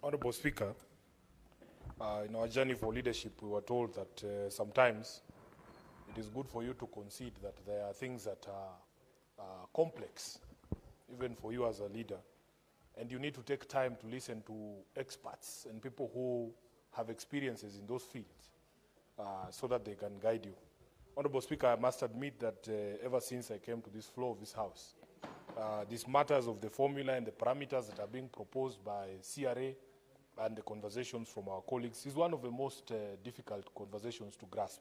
Honorable Speaker, in our journey for leadership, we were told that sometimes it is good for you to concede that there are things that are complex, even for you as a leader, and you need to take time to listen to experts and people who have experiences in those fields so that they can guide you. Honorable Speaker, I must admit that ever since I came to this floor of this House, these matters of the formula and the parameters that are being proposed by CRA and the conversations from our colleagues is one of the most difficult conversations to grasp.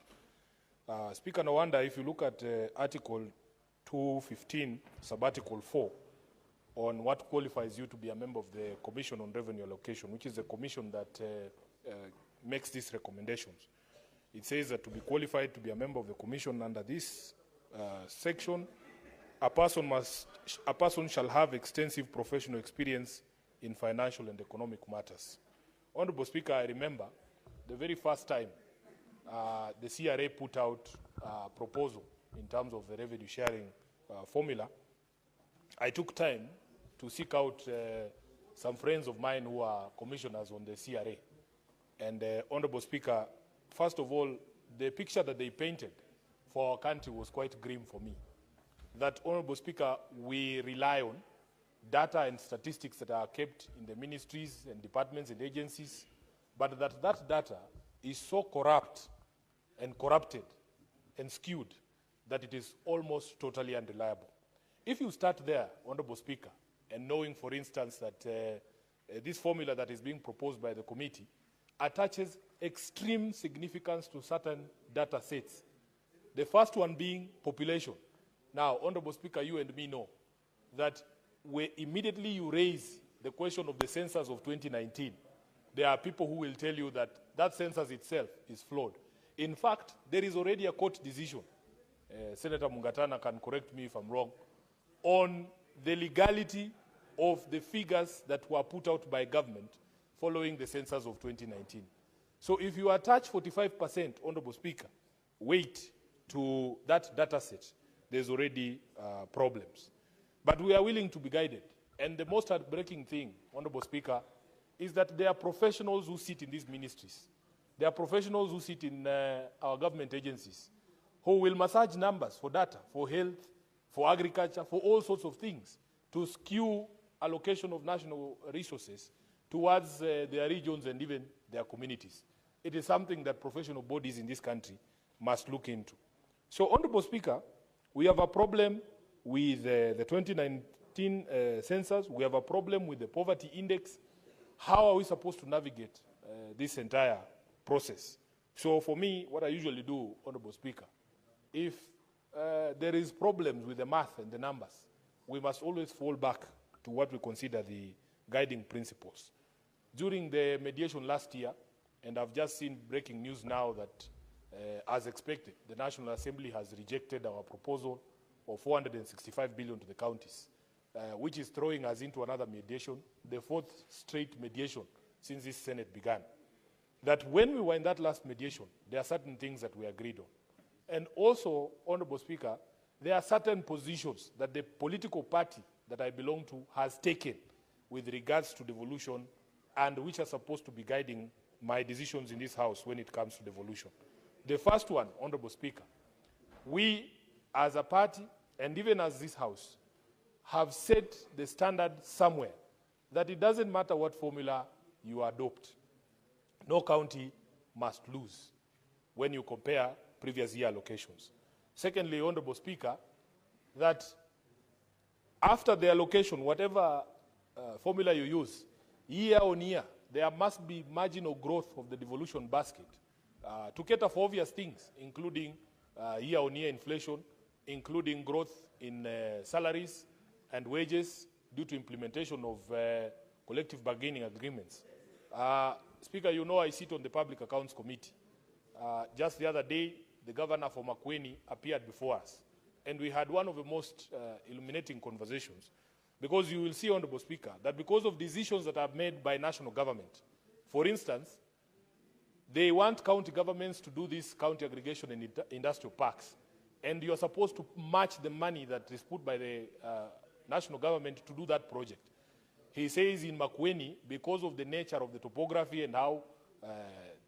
Speaker, no wonder if you look at Article 215, Sub-Article 4, on what qualifies you to be a member of the Commission on Revenue Allocation, which is the commission that makes these recommendations. It says that to be qualified to be a member of the commission under this section, a person shall have extensive professional experience in financial and economic matters. Honorable Speaker, I remember the very first time the CRA put out a proposal in terms of the revenue sharing formula. I took time to seek out some friends of mine who are commissioners on the CRA. And Honorable Speaker, first of all, the picture that they painted for our country was quite grim for me. That, Honorable Speaker, we rely on data and statistics that are kept in the ministries and departments and agencies, but that data is so corrupt and corrupted and skewed that it is almost totally unreliable. If you start there, Honorable Speaker, and knowing, for instance, that this formula that is being proposed by the committee attaches extreme significance to certain data sets, the first one being population. Now, Honorable Speaker, you and me know that immediately you raise the question of the census of 2019, there are people who will tell you that that census itself is flawed. In fact, there is already a court decision, Senator Mungatana can correct me if I'm wrong, on the legality of the figures that were put out by government following the census of 2019. So if you attach 45%, Honorable Speaker, weight to that data set, there's already problems. But we are willing to be guided. And the most heartbreaking thing, Honorable Speaker, is that there are professionals who sit in these ministries. There are professionals who sit in our government agencies who will massage numbers for data, for health, for agriculture, for all sorts of things, to skew allocation of national resources towards their regions and even their communities. It is something that professional bodies in this country must look into. So, Honorable Speaker, we have a problem with the 2019 census. We have a problem with the poverty index. How are we supposed to navigate this entire process? So for me, what I usually do, Honorable Speaker, if there is problems with the math and the numbers, we must always fall back to what we consider the guiding principles. During the mediation last year, and I've just seen breaking news now that, as expected, the National Assembly has rejected our proposal of 465 billion to the counties, which is throwing us into another mediation, the fourth straight mediation since this Senate began. That when we were in that last mediation, there are certain things that we agreed on. And also, Honorable Speaker, there are certain positions that the political party that I belong to has taken with regards to devolution and which are supposed to be guiding my decisions in this House when it comes to devolution. The first one, Honorable Speaker, we as a party and even as this House have set the standard somewhere that it doesn't matter what formula you adopt, no county must lose when you compare previous year allocations. Secondly, Honorable Speaker, that after the allocation, whatever formula you use, year on year, there must be marginal growth of the devolution basket to cater for obvious things, including year-on-year inflation, including growth in salaries and wages due to implementation of collective bargaining agreements. Speaker, you know I sit on the Public Accounts Committee. Just the other day, the governor for Makueni appeared before us, and we had one of the most illuminating conversations, because you will see, Honorable Speaker, that because of decisions that are made by national government, for instance, they want county governments to do this county aggregation in industrial parks, and you are supposed to match the money that is put by the national government to do that project. he says in Makueni, because of the nature of the topography and how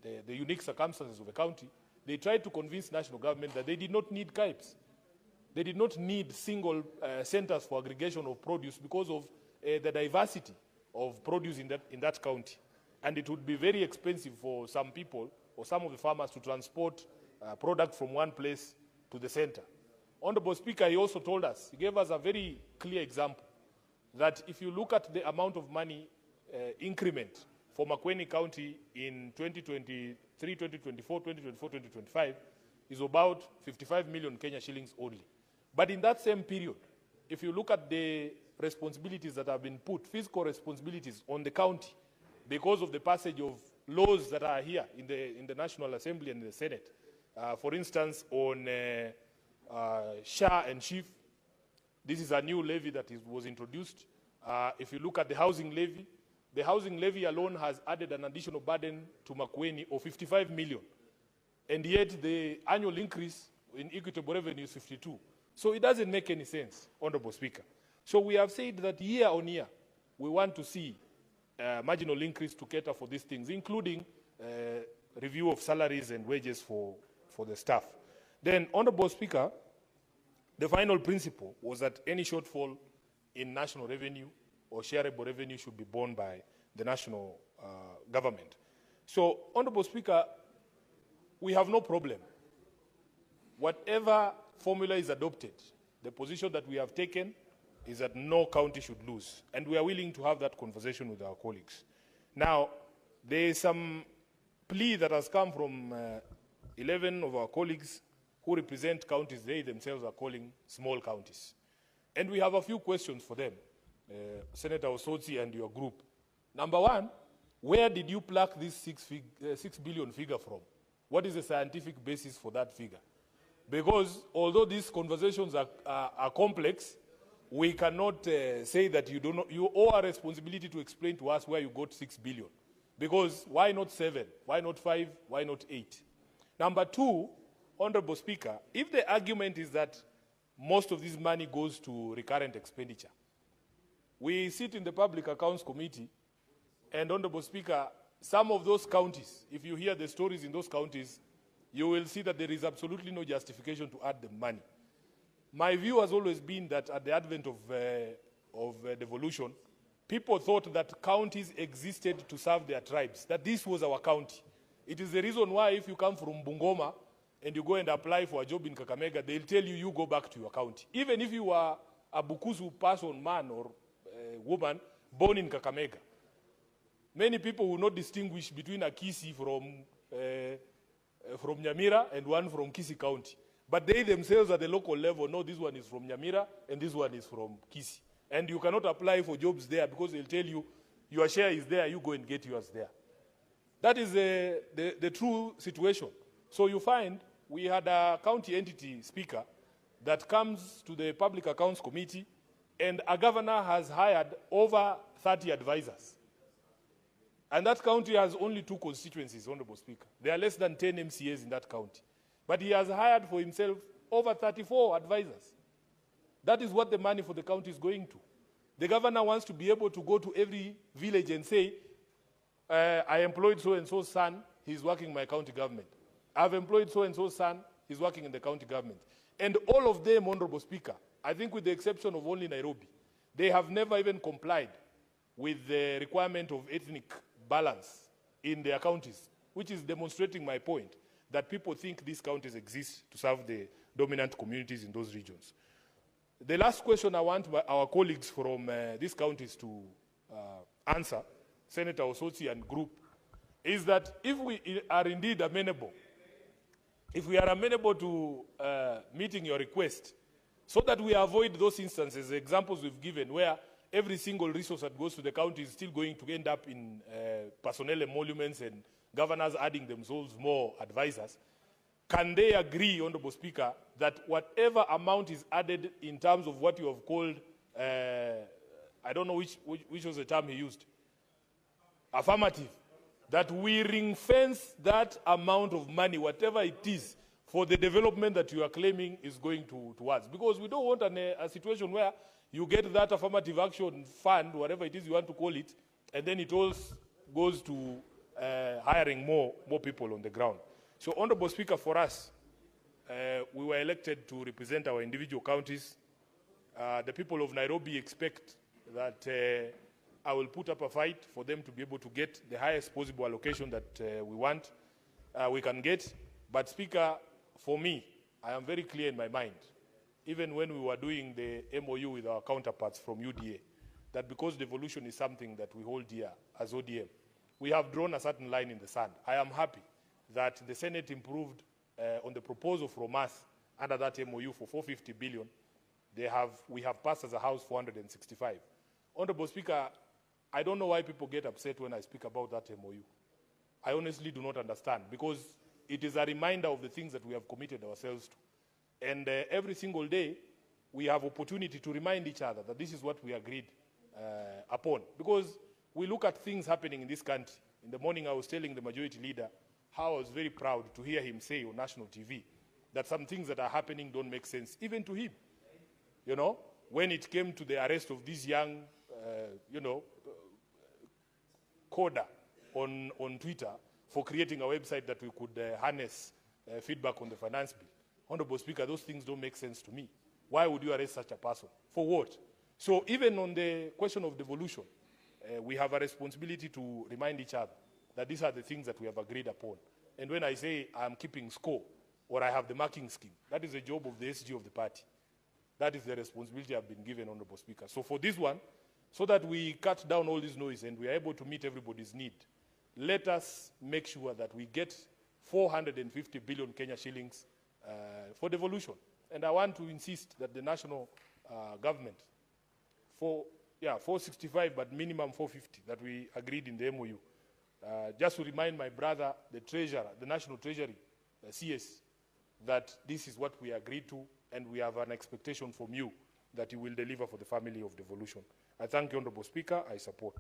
the unique circumstances of the county, they tried to convince national government that they did not need KIPES. They did not need single centers for aggregation of produce because of the diversity of produce in that county. And it would be very expensive for some people or some of the farmers to transport product from one place to the center. Honorable Speaker, he also told us, he gave us a very clear example, that if you look at the amount of money increment for Makueni County in 2023, 2024, 2024, 2025 is about 55 million Kenya shillings only. But in that same period, if you look at the responsibilities that have been put, fiscal responsibilities on the county, because of the passage of laws that are here in the National Assembly and the Senate, for instance, on SHA and SHIF, this is a new levy that was introduced. If you look at the housing levy alone has added an additional burden to Makueni of 55 million. And yet the annual increase in equitable revenue is 52. So it doesn't make any sense, Honorable Speaker. So we have said that year on year, we want to see marginal increase to cater for these things, including review of salaries and wages for the staff. Then, Honorable Speaker, the final principle was that any shortfall in national revenue or shareable revenue should be borne by the national government. So, Honorable Speaker, we have no problem. Whatever formula is adopted, the position that we have taken is that no county should lose. And we are willing to have that conversation with our colleagues. Now, there is some plea that has come from 11 of our colleagues who represent counties they themselves are calling small counties. And we have a few questions for them, Senator Osotsi and your group. Number one, where did you pluck this 6 billion figure from? What is the scientific basis for that figure? Because although these conversations are complex, we cannot say that you owe a responsibility to explain to us where you got 6 billion. Because why not 7? Why not 5? Why not 8? Number two, Honorable Speaker, if the argument is that most of this money goes to recurrent expenditure, we sit in the Public Accounts Committee, and Honorable Speaker, some of those counties, if you hear the stories in those counties, you will see that there is absolutely no justification to add the money. My view has always been that at the advent of devolution, people thought that counties existed to serve their tribes, that this was our county. It is the reason why if you come from Bungoma and you go and apply for a job in Kakamega, they'll tell you, you go back to your county. Even if you are a Bukusu person, man or woman, born in Kakamega. Many people will not distinguish between a Kisi from Nyamira and one from Kisi County. But they themselves at the local level know this one is from Nyamira and this one is from Kisi. And you cannot apply for jobs there because they'll tell you, your share is there, you go and get yours there. That is the true situation. So you find we had a county entity speaker that comes to the Public Accounts Committee, and a governor has hired over 30 advisors. And that county has only 2 constituencies, Honorable Speaker. There are less than 10 MCAs in that county. But he has hired for himself over 34 advisors. That is what the money for the county is going to. The governor wants to be able to go to every village and say, I employed so-and-so's son, he's working in my county government. I've employed so-and-so's son, he's working in the county government. And all of them, Honorable Speaker, I think with the exception of only Nairobi, they have never even complied with the requirement of ethnic balance in their counties, which is demonstrating my point that people think these counties exist to serve the dominant communities in those regions. The last question I want our colleagues from these counties to answer, Senator Osotsi and group, is that if we are indeed amenable, if we are amenable to meeting your request, so that we avoid those instances, the examples we've given, where every single resource that goes to the county is still going to end up in personnel emoluments and governors adding themselves more advisors, can they agree, Honorable Speaker, that whatever amount is added in terms of what you have called, I don't know which was the term he used, affirmative, that we ring-fence that amount of money, whatever it is, for the development that you are claiming is going towards? Because we don't want a situation where You get that affirmative action fund, whatever it is you want to call it, and then it all goes to hiring more people on the ground. So, Honorable Speaker, for us, we were elected to represent our individual counties. The people of Nairobi expect that I will put up a fight for them to be able to get the highest possible allocation that we can get. But, Speaker, for me, I am very clear in my mind, even when we were doing the MOU with our counterparts from UDA, that because devolution is something that we hold dear as ODM, we have drawn a certain line in the sand. I am happy that the Senate improved on the proposal from us under that MOU for 450 billion. We have passed as a House 465. Honorable Speaker, I don't know why people get upset when I speak about that MOU. I honestly do not understand, because it is a reminder of the things that we have committed ourselves to. And every single day, we have opportunity to remind each other that this is what we agreed upon. Because we look at things happening in this country. In the morning, I was telling the majority leader how I was very proud to hear him say on national TV that some things that are happening don't make sense, even to him. You know, when it came to the arrest of this young, coder on Twitter for creating a website that we could harness feedback on the finance bill. Honorable Speaker, those things don't make sense to me. Why would you arrest such a person? For what? So even on the question of devolution, we have a responsibility to remind each other that these are the things that we have agreed upon. And when I say I'm keeping score or I have the marking scheme, that is the job of the SG of the party. That is the responsibility I've been given, Honorable Speaker. So for this one, so that we cut down all this noise and we are able to meet everybody's need, let us make sure that we get 450 billion Kenya shillings for devolution. And I want to insist that the national government, 465, but minimum 450 that we agreed in the MOU. Just to remind my brother, the treasurer, the National Treasury, the CS, that this is what we agreed to, and we have an expectation from you that you will deliver for the family of devolution. I thank you, Honorable Speaker. I support.